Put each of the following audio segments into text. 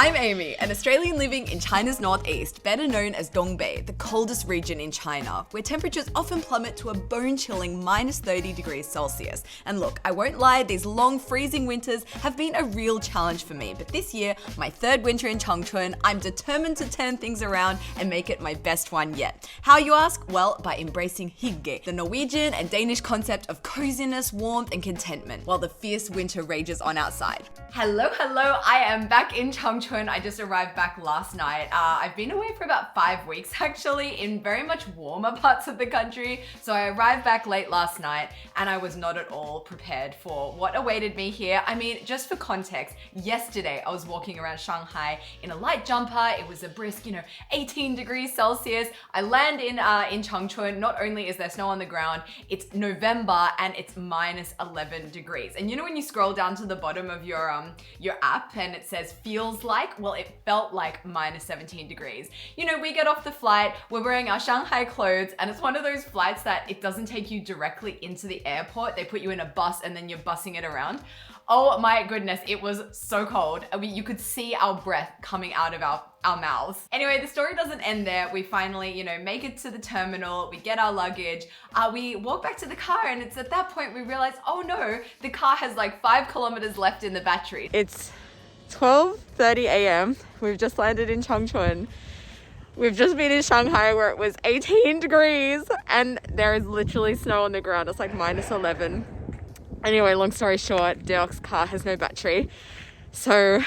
I'm Amy, an Australian living in China's northeast, better known as Dongbei, the coldest region in China, where temperatures often plummet to a bone-chilling minus 30 degrees Celsius. And look, I won't lie, these long freezing winters have been a real challenge for me, but this year, my third winter in Changchun, I'm determined to turn things around and make it my best one yet. How, you ask? Well, by embracing Hygge, the Norwegian and Danish concept of coziness, warmth, and contentment, while the fierce winter rages on outside. Hello, I am back in Changchun. I just arrived back last night. I've been away for about 5 weeks actually, in very much warmer parts of the country. So I arrived back late last night and I was not at all prepared for what awaited me here. I mean, just for context, yesterday I was walking around Shanghai in a light jumper. It was a brisk, 18 degrees Celsius. I land in Changchun. Not only is there snow on the ground, it's November and it's minus 11 degrees. And when you scroll down to the bottom of your app and it says feels like, well, it felt like minus 17 degrees. We get off the flight, we're wearing our Shanghai clothes, and it's one of those flights that it doesn't take you directly into the airport. They put you in a bus and then you're bussing it around. Oh my goodness, it was so cold. You could see our breath coming out of our mouths. Anyway, the story doesn't end there. We finally, make it to the terminal, we get our luggage, we walk back to the car, and it's at that point we realize, oh no, the car has like 5 kilometers left in the battery. It's 12:30 a.m. We've just landed in Changchun. We've just been in Shanghai where it was 18 degrees and there is literally snow on the ground. It's like minus 11. Anyway, long story short, Deok's car has no battery. So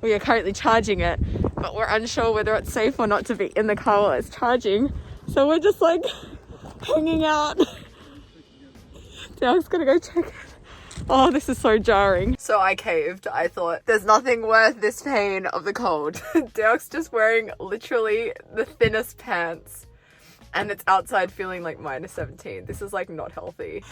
we are currently charging it, but we're unsure whether it's safe or not to be in the car while it's charging. So we're just like hanging out. Deok's gonna go check it. Oh, this is so jarring. So I caved. I thought, there's nothing worth this pain of the cold. Deok's just wearing literally the thinnest pants and it's outside feeling like minus 17. This is like not healthy.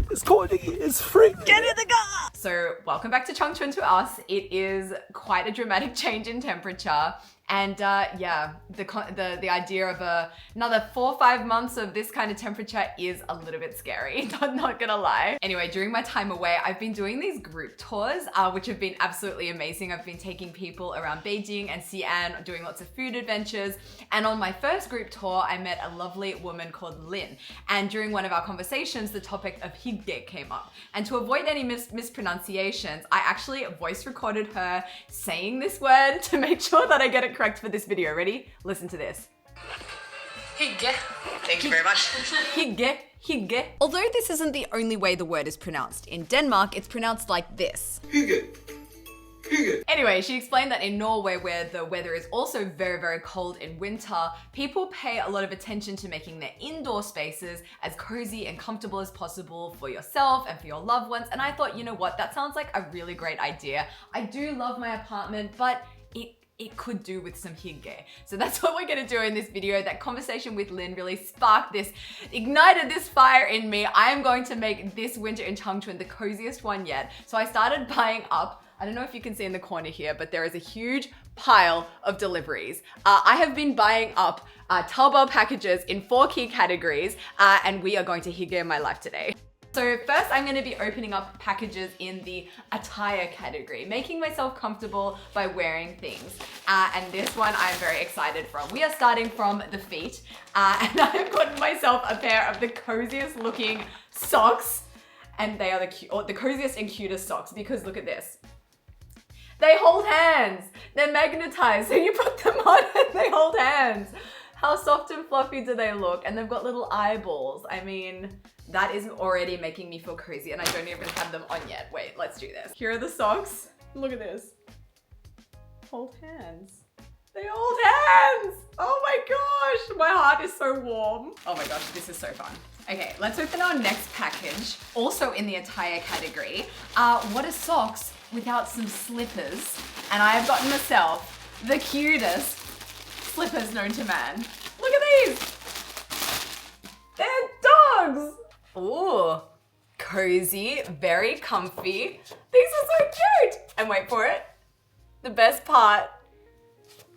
This quality is free. Get in the car! So welcome back to Changchun to us. It is quite a dramatic change in temperature. And the idea of another 4 or 5 months of this kind of temperature is a little bit scary, not gonna lie. Anyway, during my time away, I've been doing these group tours, which have been absolutely amazing. I've been taking people around Beijing and Xi'an, doing lots of food adventures. And on my first group tour, I met a lovely woman called Lin. And during one of our conversations, the topic of Hygge came up. And to avoid any mispronunciations, I actually voice recorded her saying this word to make sure that I get it correct for this video. Ready? Listen to this. Hygge. Thank you very much. Hygge. Hygge. Although this isn't the only way the word is pronounced. In Denmark, it's pronounced like this. Hygge. Hygge. Anyway, she explained that in Norway, where the weather is also very, very cold in winter, people pay a lot of attention to making their indoor spaces as cozy and comfortable as possible for yourself and for your loved ones. And I thought, you know what? That sounds like a really great idea. I do love my apartment, but it could do with some hygge. So that's what we're gonna do in this video. That conversation with Lin really ignited this fire in me. I am going to make this winter in Changchun the coziest one yet. So I started buying up, I don't know if you can see in the corner here, but there is a huge pile of deliveries. I have been buying up Taobao packages in 4 key categories, and we are going to hygge my life today. So first I'm going to be opening up packages in the attire category, making myself comfortable by wearing things. And this one I'm very excited from. We are starting from the feet, and I've gotten myself a pair of the coziest looking socks, and they are the coziest and cutest socks because look at this. They hold hands. They're magnetized, so you put them on and they hold hands. How soft and fluffy do they look? And they've got little eyeballs. I mean, that is already making me feel cozy and I don't even have them on yet. Wait, let's do this. Here are the socks. Look at this. Hold hands. They hold hands! Oh my gosh, my heart is so warm. Oh my gosh, this is so fun. Okay, let's open our next package. Also in the attire category. What are socks without some slippers? And I have gotten myself the cutest slippers known to man. Look at these. They're dogs. Ooh, cozy, very comfy. These are so cute. And wait for it. The best part.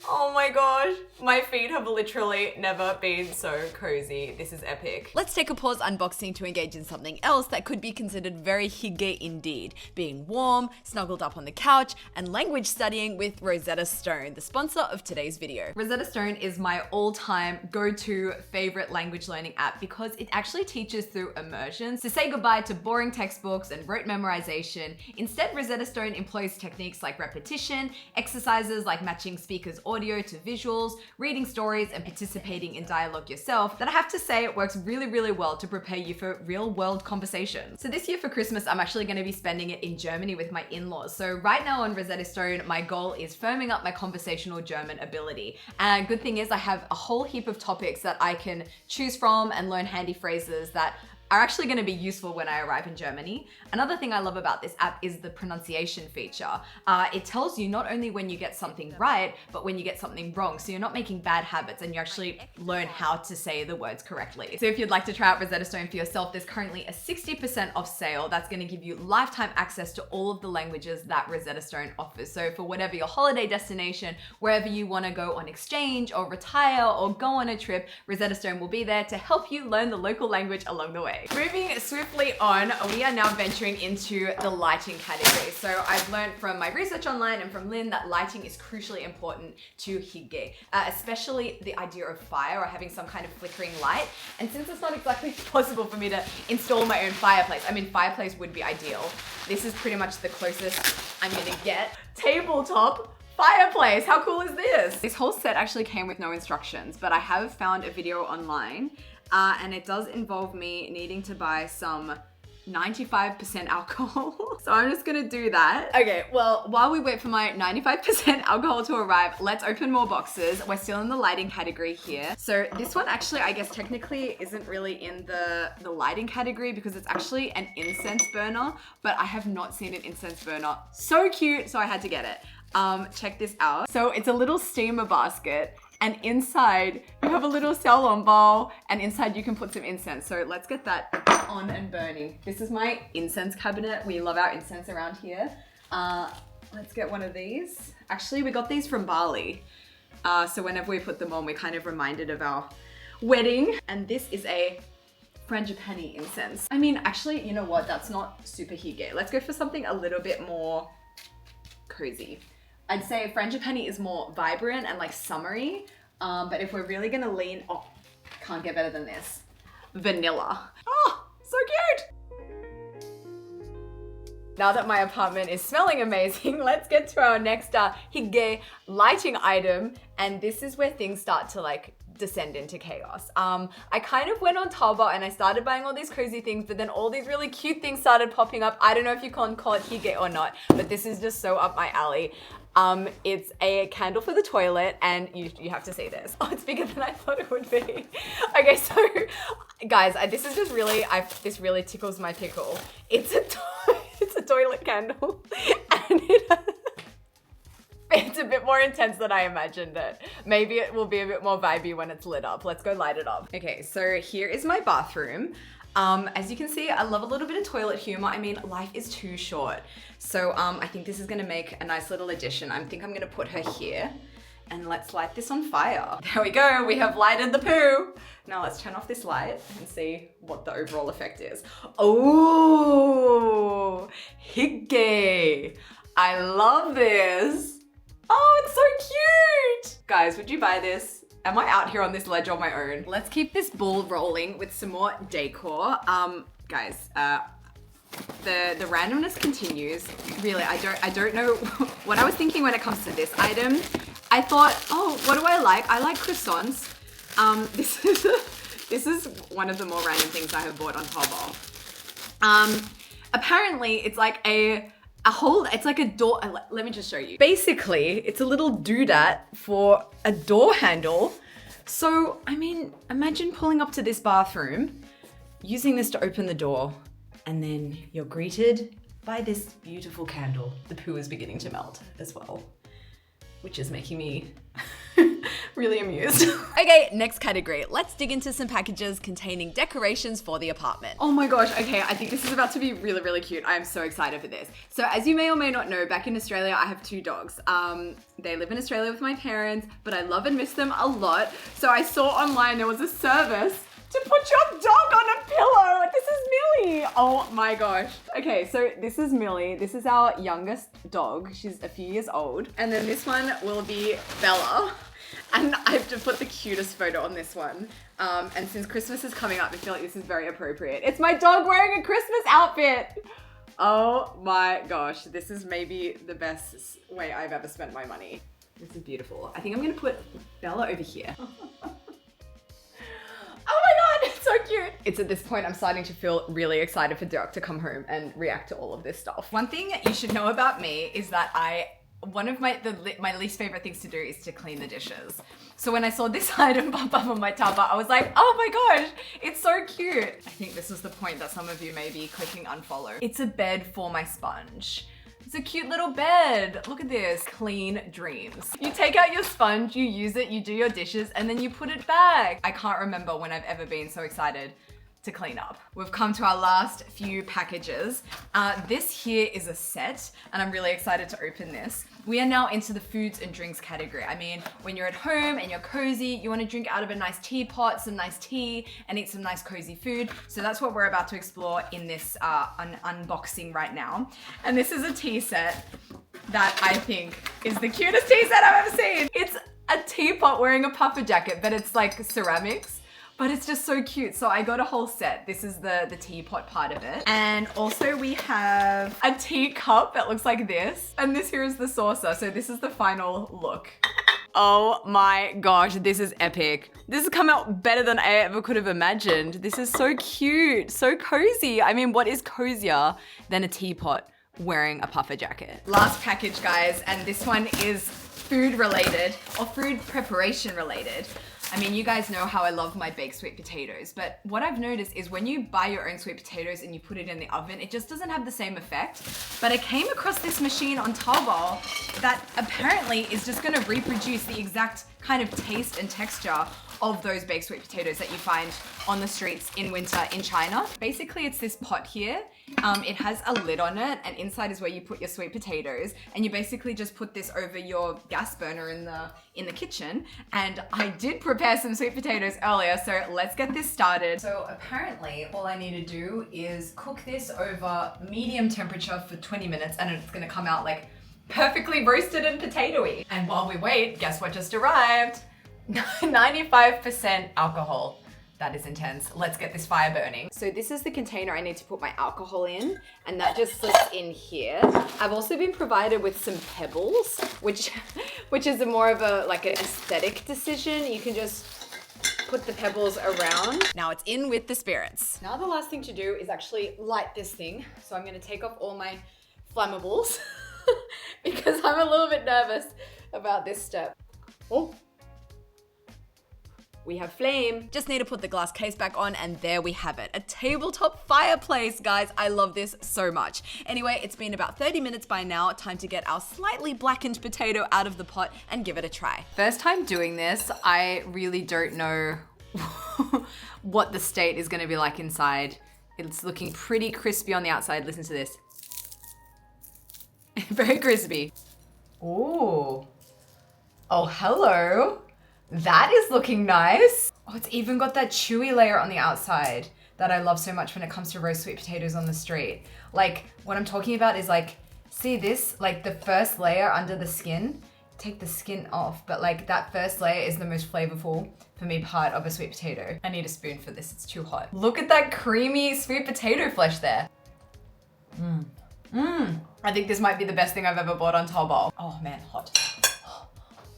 Oh my gosh, my feet have literally never been so cozy. This is epic. Let's take a pause unboxing to engage in something else that could be considered very hygge indeed, being warm, snuggled up on the couch, and language studying with Rosetta Stone, the sponsor of today's video. Rosetta Stone is my all-time go-to favorite language learning app because it actually teaches through immersion. So say goodbye to boring textbooks and rote memorization. Instead, Rosetta Stone employs techniques like repetition, exercises like matching speakers' audio to visuals, reading stories, and participating in dialogue yourself that I have to say it works really, really well to prepare you for real world conversations. So this year for Christmas, I'm actually going to be spending it in Germany with my in-laws. So right now on Rosetta Stone, my goal is firming up my conversational German ability. And good thing is I have a whole heap of topics that I can choose from and learn handy phrases that are actually going to be useful when I arrive in Germany. Another thing I love about this app is the pronunciation feature. It tells you not only when you get something right, but when you get something wrong. So you're not making bad habits and you actually learn how to say the words correctly. So if you'd like to try out Rosetta Stone for yourself, there's currently a 60% off sale. That's going to give you lifetime access to all of the languages that Rosetta Stone offers. So for whatever your holiday destination, wherever you want to go on exchange or retire or go on a trip, Rosetta Stone will be there to help you learn the local language along the way. Moving swiftly on, we are now venturing into the lighting category. So I've learned from my research online and from Lynn that lighting is crucially important to hygge, especially the idea of fire or having some kind of flickering light. And since it's not exactly possible for me to install my own fireplace, I mean, fireplace would be ideal. This is pretty much the closest I'm gonna get. Tabletop fireplace, how cool is this? This whole set actually came with no instructions, but I have found a video online and it does involve me needing to buy some 95% alcohol. So I'm just gonna do that. Okay, well, while we wait for my 95% alcohol to arrive, let's open more boxes. We're still in the lighting category here. So this one actually, I guess technically isn't really in the lighting category because it's actually an incense burner, but I have not seen an incense burner. So cute, so I had to get it. Check this out. So it's a little steamer basket. And inside, you have a little salon bowl, and inside you can put some incense. So let's get that on and burning. This is my incense cabinet. We love our incense around here. Let's get one of these. Actually, we got these from Bali. So whenever we put them on, we're kind of reminded of our wedding. And this is a frangipani incense. I mean, actually, you know what? That's not super hygge. Let's go for something a little bit more cozy. I'd say frangipani is more vibrant and like summery, but if we're really gonna lean, oh, can't get better than this. Vanilla. Oh, so cute. Now that my apartment is smelling amazing, let's get to our next hygge lighting item. And this is where things start to like descend into chaos. I kind of went on Taobao and I started buying all these cozy things, but then all these really cute things started popping up. I don't know if you can call it hygge or not, but this is just so up my alley. It's a candle for the toilet and you have to see this. Oh, it's bigger than I thought it would be. Okay, so guys, this is just really, this really tickles my pickle. It's a toilet candle and it's a bit more intense than I imagined it. Maybe it will be a bit more vibey when it's lit up. Let's go light it up. Okay, so here is my bathroom. As you can see, I love a little bit of toilet humor. I mean, life is too short. So I think this is gonna make a nice little addition. I think I'm gonna put her here and let's light this on fire. There we go, we have lighted the poo. Now let's turn off this light and see what the overall effect is. Oh, hygge. I love this. Oh, it's so cute. Guys, would you buy this? Am I out here on this ledge on my own? Let's keep this ball rolling with some more decor. Guys, the randomness continues. Really, I don't know what I was thinking when it comes to this item. I thought, oh, what do I like? I like croissants. This is one of the more random things I have bought on Taobao. Apparently, it's like it's like a door, let me just show you. Basically, it's a little doodad for a door handle. So, I mean, imagine pulling up to this bathroom, using this to open the door, and then you're greeted by this beautiful candle. The poo is beginning to melt as well, which is making me really amused. Okay, next category. Let's dig into some packages containing decorations for the apartment. Oh my gosh, okay, I think this is about to be really, really cute. I am so excited for this. So as you may or may not know, back in Australia, I have 2 dogs. They live in Australia with my parents, but I love and miss them a lot. So I saw online there was a service to put your dog on a pillow. This is Millie. Oh my gosh. Okay, so this is Millie. This is our youngest dog. She's a few years old. And then this one will be Bella. And I have to put the cutest photo on this one. And since Christmas is coming up, I feel like this is very appropriate. It's my dog wearing a Christmas outfit. Oh my gosh. This is maybe the best way I've ever spent my money. This is beautiful. I think I'm gonna put Bella over here. Oh my god, it's so cute. It's at this point I'm starting to feel really excited for Dirk to come home and react to all of this stuff. One thing you should know about me is that one of my least favorite things to do is to clean the dishes. So when I saw this item pop up on my tab, I was like, oh my gosh, it's so cute. I think this is the point that some of you may be clicking unfollow. It's a bed for my sponge. It's a cute little bed. Look at this, clean dreams. You take out your sponge, you use it, you do your dishes, and then you put it back. I can't remember when I've ever been so excited to clean up. We've come to our last few packages. This here is a set, and I'm really excited to open this. We are now into the foods and drinks category. I mean, when you're at home and you're cozy, you want to drink out of a nice teapot, some nice tea, and eat some nice cozy food. So that's what we're about to explore in this unboxing right now. And this is a tea set that I think is the cutest tea set I've ever seen. It's a teapot wearing a puffer jacket, but it's like ceramics. But it's just so cute. So I got a whole set. This is the teapot part of it. And also we have a teacup that looks like this. And this here is the saucer. So this is the final look. Oh my gosh, this is epic. This has come out better than I ever could have imagined. This is so cute, so cozy. I mean, what is cozier than a teapot wearing a puffer jacket? Last package, guys, and this one is food related or food preparation related. I mean, you guys know how I love my baked sweet potatoes, but what I've noticed is when you buy your own sweet potatoes and you put it in the oven, it just doesn't have the same effect. But I came across this machine on Taobao that apparently is just gonna reproduce the exact kind of taste and texture of those baked sweet potatoes that you find on the streets in winter in China. Basically, it's this pot here. It has a lid on it, and inside is where you put your sweet potatoes, and you basically just put this over your gas burner in the kitchen. And I did prepare some sweet potatoes earlier, so let's get this started. So apparently, all I need to do is cook this over medium temperature for 20 minutes, and it's gonna come out like perfectly roasted and potatoey. And while we wait, guess what just arrived? 95% alcohol. That is intense. Let's get this fire burning. So this is the container I need to put my alcohol in, and that just slips in here. I've also been provided with some pebbles, which is more of a like an aesthetic decision. You can just put the pebbles around. Now it's in with the spirits. Now the last thing to do is actually light this thing. So I'm gonna take off all my flammables because I'm a little bit nervous about this step. Oh. We have flame. Just need to put the glass case back on, and there we have it. A tabletop fireplace, guys. I love this so much. Anyway, it's been about 30 minutes by now. Time to get our slightly blackened potato out of the pot and give it a try. First time doing this, I really don't know what the state is gonna be like inside. It's looking pretty crispy on the outside. Listen to this. Very crispy. Ooh. Oh, hello. That is looking nice. Oh, it's even got that chewy layer on the outside that I love so much when it comes to roast sweet potatoes on the street. Like, what I'm talking about is like, see this? Like the first layer under the skin, take the skin off, but like that first layer is the most flavorful for me part of a sweet potato. I need a spoon for this, it's too hot. Look at that creamy sweet potato flesh there. I think this might be the best thing I've ever bought on Taobao. Oh man, hot.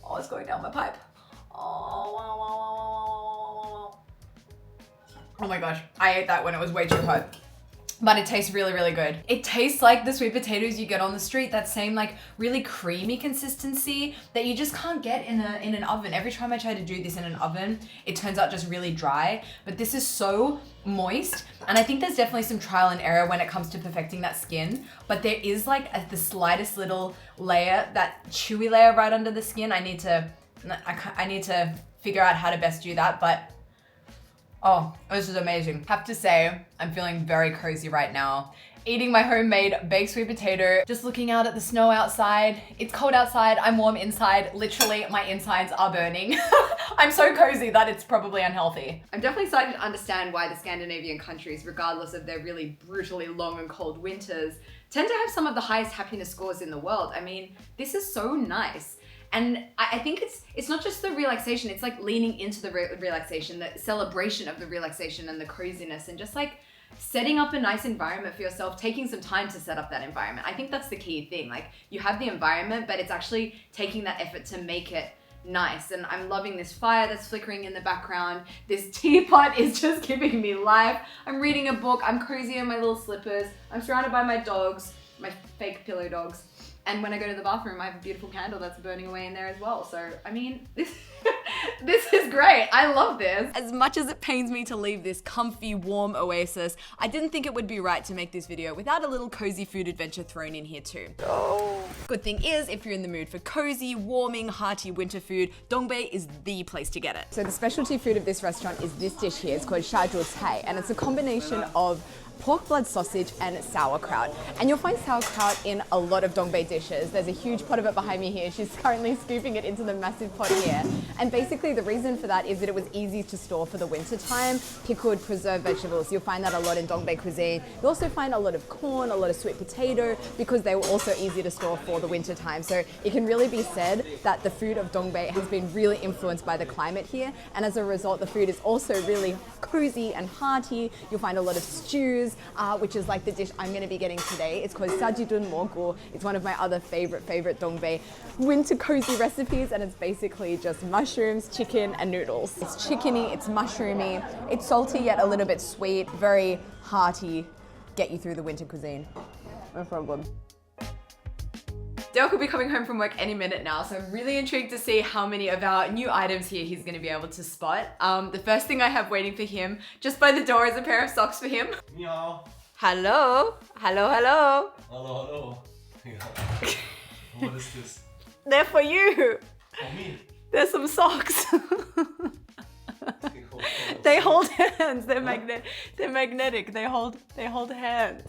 Oh, it's going down my pipe. Oh my gosh, I ate that when it was way too hot. But it tastes really, really good. It tastes like the sweet potatoes you get on the street, that same like really creamy consistency that you just can't get in an oven. Every time I try to do this in an oven, it turns out just really dry. But this is so moist. And I think there's definitely some trial and error when it comes to perfecting that skin. But there is like the slightest little layer, that chewy layer right under the skin. I need to I need to figure out how to best do that, but oh, this is amazing. Have to say, I'm feeling very cozy right now. Eating my homemade baked sweet potato, just looking out at the snow outside. It's cold outside, I'm warm inside. Literally, my insides are burning. I'm so cozy that it's probably unhealthy. I'm definitely starting to understand why the Scandinavian countries, regardless of their really brutally long and cold winters, tend to have some of the highest happiness scores in the world. I mean, this is so nice. And I think it's not just the relaxation, it's like leaning into the relaxation, the celebration of the relaxation and the coziness, and just like setting up a nice environment for yourself, taking some time to set up that environment. I think that's the key thing. Like, you have the environment, but it's actually taking that effort to make it nice. And I'm loving this fire that's flickering in the background. This teapot is just giving me life. I'm reading a book. I'm cozy in my little slippers. I'm surrounded by my dogs, my fake pillow dogs. And when I go to the bathroom, I have a beautiful candle that's burning away in there as well. So, I mean, this is great. I love this. As much as it pains me to leave this comfy, warm oasis, I didn't think it would be right to make this video without a little cozy food adventure thrown in here too. Oh. Good thing is, if you're in the mood for cozy, warming, hearty winter food, Dongbei is the place to get it. So the specialty food of this restaurant is this dish here. It's called xxxx, and it's a combination of pork blood sausage and sauerkraut. And you'll find sauerkraut in a lot of Dongbei dishes. There's a huge pot of it behind me here. She's currently scooping it into the massive pot here. And basically the reason for that is that it was easy to store for the winter time. Pickled, preserved vegetables. You'll find that a lot in Dongbei cuisine. You'll also find a lot of corn, a lot of sweet potato, because they were also easy to store for the winter time. So it can really be said that the food of Dongbei has been really influenced by the climate here. And as a result, the food is also really cozy and hearty. You'll find a lot of stews, which is like the dish I'm going to be getting today. It's called sajidun mogu. It's one of my other favorite Dongbei winter cozy recipes, and it's basically just mushrooms, chicken, and noodles. It's chickeny, it's mushroomy, it's salty yet a little bit sweet, very hearty, get you through the winter cuisine. No problem. Dale could be coming home from work any minute now, so I'm really intrigued to see how many of our new items here he's going to be able to spot. The first thing I have waiting for him, just by the door, is a pair of socks for him. Meow. Hello? Hello, hello. Hello, hello. Yeah. What is this? They're for you. For me. There's some socks. They hold hands. They're magnetic. They hold hands.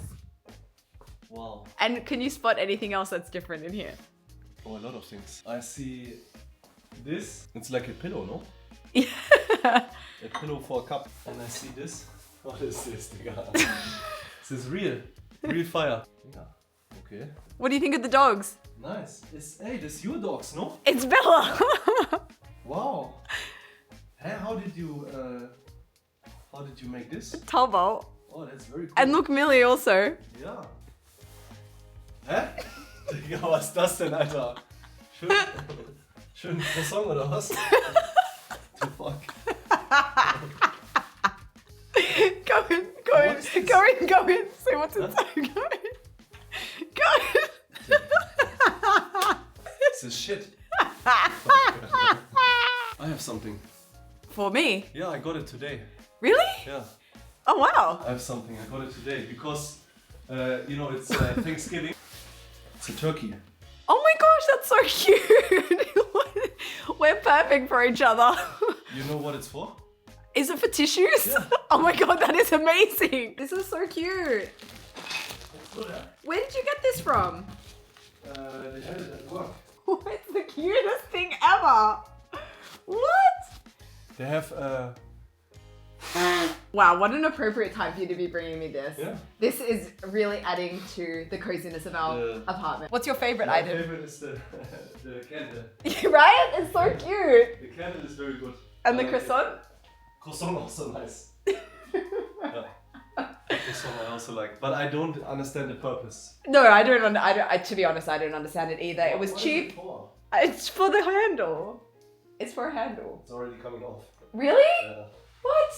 Wow. And can you spot anything else that's different in here? Oh, a lot of things. I see this. It's like a pillow, no? Yeah. A pillow for a cup. And I see this. What is this, Digga? This is real fire. Yeah. Okay. What do you think of the dogs? Nice. Hey, this is your dogs, no? It's Bella. Wow. Hey, how did you make this? Taobao. Oh, that's very cool. And look, Millie also. Ja. Hä? Digga, was ist das denn, Alter? Schön Croissant oder was? The fuck? Go in. See what's inside. Go in. This is shit. I have something. For me? Yeah, I got it today. Really? Yeah. Oh, wow. I have something. I got it today because, you know, it's Thanksgiving. It's a turkey. Oh my gosh, that's so cute. We're perfect for each other. You know what it's for? Is it for tissues? Yeah. Oh my god, that is amazing. This is so cute. Good, huh? Where did you get this from? They had it at work. It's the cutest thing ever. What? They have Wow, what an appropriate time for you to be bringing me this. Yeah. This is really adding to the coziness of our apartment. What's your favorite my item? favorite is the candle. Right? It's so cute. The candle is very good. And the croissant? Croissant also nice. Yeah. Croissant I also like, but I don't understand the purpose. No, to be honest, I don't understand it either. It was What is cheap. it for? It's for the handle. It's for a handle. It's already coming off. Really? Yeah. What?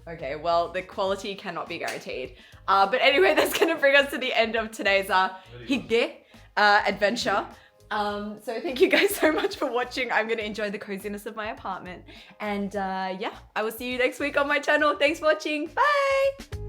Okay, well, the quality cannot be guaranteed. But anyway, that's gonna bring us to the end of today's Hygge adventure. So thank you guys so much for watching. I'm gonna enjoy the coziness of my apartment. And yeah, I will see you next week on my channel. Thanks for watching. Bye!